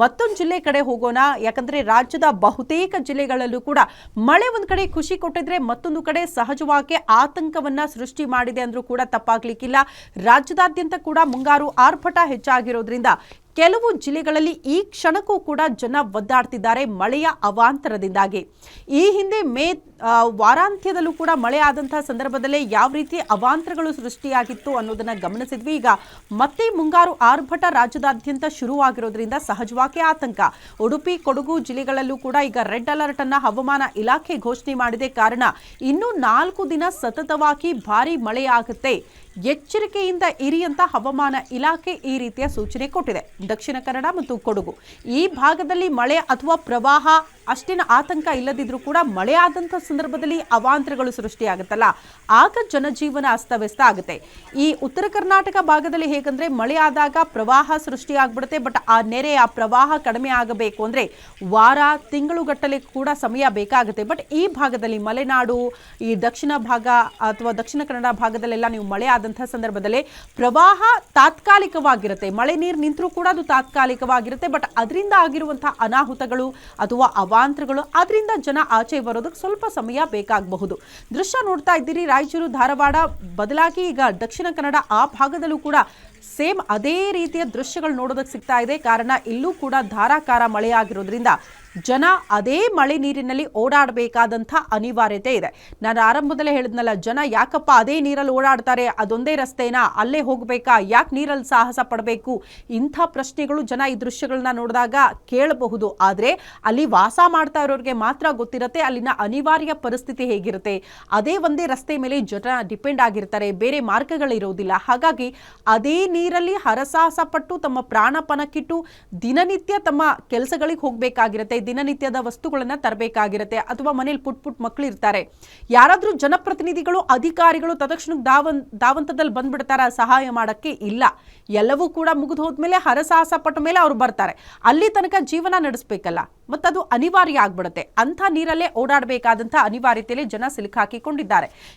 ಮತ್ತೊಂದು ಜಿಲ್ಲೆ ಕಡೆ ಹೋಗೋಣ. ಯಾಕಂದ್ರೆ ರಾಜ್ಯದ ಬಹುತೇಕ ಜಿಲ್ಲೆಗಳಲ್ಲೂ ಕೂಡ ಮಳೆ ಒಂದ್ ಕಡೆ ಖುಷಿ ಕೊಟ್ಟಿದ್ರೆ ಮತ್ತೊಂದು ಕಡೆ ಸಹಜವಾಗಿ ಆತಂಕವನ್ನ ಸೃಷ್ಟಿ ಮಾಡಿದೆ ಅಂದ್ರೂ ಕೂಡ ತಪ್ಪಾಗ್ಲಿಕ್ಕಿಲ್ಲ. ರಾಜ್ಯದಾದ್ಯಂತ ಕೂಡ ಮುಂಗಾರು ಆರ್ಭಟ ಹೆಚ್ಚಾಗಿರೋದ್ರಿಂದ ಕೆಲವು ಜಿಲ್ಲೆಗಳಲ್ಲಿ ಈ ಕ್ಷಣಕ್ಕೂ ಕೂಡ ಜನ ಒದ್ದಾಡ್ತಿದ್ದಾರೆ ಮಳೆಯ ಅವಾಂತರದಿಂದಾಗಿ. ಈ ಹಿಂದೆ ಮೇ ವಾರಾಂತ್ಯದಲ್ಲೂ ಕೂಡ ಮಳೆ ಆದಂತಹ ಸಂದರ್ಭದಲ್ಲೇ ಯಾವ ರೀತಿ ಅವಾಂತರಗಳು ಸೃಷ್ಟಿಯಾಗಿತ್ತು ಅನ್ನೋದನ್ನ ಗಮನಿಸಿದ್ವಿ. ಈಗ ಮತ್ತೆ ಮುಂಗಾರು ಆರ್ಭಟ ರಾಜ್ಯದಾದ್ಯಂತ ಶುರುವಾಗಿರೋದ್ರಿಂದ ಸಹಜವಾಗಿ ಆತಂಕ. ಉಡುಪಿ, ಕೊಡಗು ಜಿಲ್ಲೆಗಳಲ್ಲೂ ಕೂಡ ಈಗ ರೆಡ್ ಅಲರ್ಟ್ ಅನ್ನ ಹವಾಮಾನ ಇಲಾಖೆ ಘೋಷಣೆ ಮಾಡಿದೆ. ಕಾರಣ ಇನ್ನೂ 4 ದಿನ ಸತತವಾಗಿ ಭಾರಿ ಮಳೆಯಾಗುತ್ತೆ, ಎಚ್ಚರಿಕೆಯಿಂದ ಇರಿ ಅಂತ ಹವಾಮಾನ ಇಲಾಖೆ ಈ ರೀತಿಯ ಸೂಚನೆ ಕೊಟ್ಟಿದೆ. ದಕ್ಷಿಣ ಕನ್ನಡ ಮತ್ತು ಕೊಡಗು ಈ ಭಾಗದಲ್ಲಿ ಮಳೆ ಅಥವಾ ಪ್ರವಾಹ ಅಷ್ಟೇನ ಆತಂಕ ಇಲ್ಲದಿದ್ರೂ ಕೂಡ ಮಳೆ ಆದಂಥ ಸಂದರ್ಭದಲ್ಲಿ ಅವಾಂತರಗಳು ಸೃಷ್ಟಿಯಾಗುತ್ತಲ್ಲ, ಆಗ ಜನಜೀವನ ಅಸ್ತವ್ಯಸ್ತ ಆಗುತ್ತೆ. ಈ ಉತ್ತರ ಕರ್ನಾಟಕ ಭಾಗದಲ್ಲಿ ಹೇಗಂದ್ರೆ ಮಳೆ ಆದಾಗ ಪ್ರವಾಹ ಸೃಷ್ಟಿಯಾಗ್ಬಿಡುತ್ತೆ. ಬಟ್ ಆ ನೆರೆ, ಆ ಪ್ರವಾಹ ಕಡಿಮೆ ಆಗಬೇಕು ಅಂದ್ರೆ ವಾರ ತಿಂಗಳುಗಟ್ಟಲೆ ಕೂಡ ಸಮಯ ಬೇಕಾಗುತ್ತೆ. ಬಟ್ ಈ ಭಾಗದಲ್ಲಿ ಮಲೆನಾಡು, ಈ ದಕ್ಷಿಣ ಭಾಗ ಅಥವಾ ದಕ್ಷಿಣ ಕನ್ನಡ ಭಾಗದಲ್ಲೆಲ್ಲ ನೀವು ಮಳೆ ಆದಂತಹ ಸಂದರ್ಭದಲ್ಲಿ ಪ್ರವಾಹ ತಾತ್ಕಾಲಿಕವಾಗಿರುತ್ತೆ. ಮಳೆ ನೀರು ನಿಂತರೂ ಕೂಡ ಅದು ತಾತ್ಕಾಲಿಕವಾಗಿರುತ್ತೆ. ಬಟ್ ಅದರಿಂದ ಆಗಿರುವಂತಹ ಅನಾಹುತಗಳು ಅಥವಾ ಅವಾಂತರಗಳು, ಅದರಿಂದ ಜನ ಆಚೆ ಬರೋದಕ್ಕೆ ಸ್ವಲ್ಪ ಸಮಯ ಬೇಕಾಗಬಹುದು. ದೃಶ್ಯ ನೋಡ್ತಾ ಇದ್ದೀರಿ, ರಾಯಚೂರು, ಧಾರವಾಡ ಬದಲಾಗಿ ಈಗ ದಕ್ಷಿಣ ಕನ್ನಡ ಆ ಭಾಗದಲ್ಲೂ ಕೂಡ ಸೇಮ್ ಅದೇ ರೀತಿಯ ದೃಶ್ಯಗಳು ನೋಡೋದಕ್ಕೆ ಸಿಗ್ತಾ ಇದೆ. ಕಾರಣ ಇಲ್ಲೂ ಕೂಡ ಧಾರಾಕಾರ ಮಳೆಯಾಗಿರೋದ್ರಿಂದ ಜನ ಅದೇ ಮಳೆ ನೀರಿನಲ್ಲಿ ಓಡಾಡಬೇಕಾದಂಥ ಅನಿವಾರ್ಯತೆ ಇದೆ. ನಾನು ಆರಂಭದಲ್ಲೇ ಹೇಳಿದ್ನಲ್ಲ, ಜನ ಯಾಕಪ್ಪ ಅದೇ ನೀರಲ್ಲಿ ಓಡಾಡ್ತಾರೆ, ಅದೊಂದೇ ರಸ್ತೆನಾ, ಅಲ್ಲೇ ಹೋಗಬೇಕಾ, ಯಾಕೆ ನೀರಲ್ಲಿ ಸಾಹಸ ಪಡಬೇಕು, ಇಂಥ ಪ್ರಶ್ನೆಗಳು ಜನ ಈ ದೃಶ್ಯಗಳನ್ನ ನೋಡಿದಾಗ ಕೇಳಬಹುದು. ಆದರೆ ಅಲ್ಲಿ ವಾಸ ಮಾಡ್ತಾ ಇರೋರಿಗೆ ಮಾತ್ರ ಗೊತ್ತಿರುತ್ತೆ ಅಲ್ಲಿನ ಅನಿವಾರ್ಯ ಪರಿಸ್ಥಿತಿ ಹೇಗಿರುತ್ತೆ. ಅದೇ ಒಂದೇ ರಸ್ತೆ ಮೇಲೆ ಜನ ಡಿಪೆಂಡ್ ಆಗಿರ್ತಾರೆ, ಬೇರೆ ಮಾರ್ಗಗಳಿರೋದಿಲ್ಲ. ಹಾಗಾಗಿ ಅದೇ ನೀರಲ್ಲಿ ಹರಸಾಹಸ ಪಟ್ಟು ತಮ್ಮ ಪ್ರಾಣಪಣಕ್ಕಿಟ್ಟು ದಿನನಿತ್ಯ ತಮ್ಮ ಕೆಲಸಗಳಿಗೆ ಹೋಗಬೇಕಾಗಿರುತ್ತೆ, ದಿನನಿತ್ಯದ ವಸ್ತುಗಳನ್ನ ತರಬೇಕಾಗಿರುತ್ತೆ. ಅಥವಾ ಮನೇಲಿ ಪುಟ್ ಮಕ್ಕಳು ಇರ್ತಾರೆ, ಯಾರಾದ್ರೂ ಜನಪ್ರತಿನಿಧಿಗಳು, ಅಧಿಕಾರಿಗಳು ತಕ್ಷಣ ದಾವಂತದಲ್ಲಿ ಬಂದ್ಬಿಡ್ತಾರ ಸಹಾಯ ಮಾಡಕ್ಕೆ? ಇಲ್ಲ. ಎಲ್ಲವೂ ಕೂಡ ಮುಗಿದು ಹೋದ್ಮೇಲೆ ಹರಸಾಹಸ ಪಟ್ಟ ಮೇಲೆ ಅವ್ರು ಬರ್ತಾರೆ. ಅಲ್ಲಿ ತನಕ ಜೀವನ ನಡೆಸಬೇಕಲ್ಲ, ಮತ್ತದು ಅನಿವಾರ್ಯ ಆಗ್ಬಿಡುತ್ತೆ. ಅಂಥ ನೀರಲ್ಲೇ ಓಡಾಡಬೇಕಾದಂಥ ಅನಿವಾರ್ಯತೆಯಲ್ಲಿ ಜನ ಸಿಲುಕಾಕಿಕೊಂಡಿದ್ದಾರೆ.